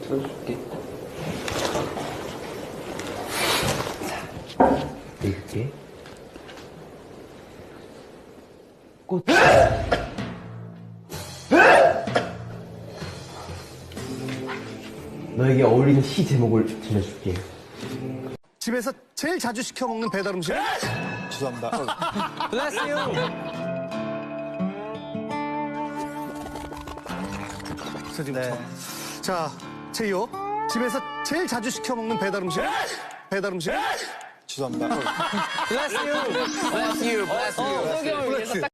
틀어줄게. 자, 이렇게 꽃. 너에게 어울리는 시 제목을 들려줄게. 집에서 제일 자주 시켜 먹는 배달 음식. 죄송합니다. Bless you. 네. 자, 제이홉. 집에서 제일 자주 시켜 먹는 배달 음식. 배달 음식. 죄송합니다. Bless you. Bless you. Bless you.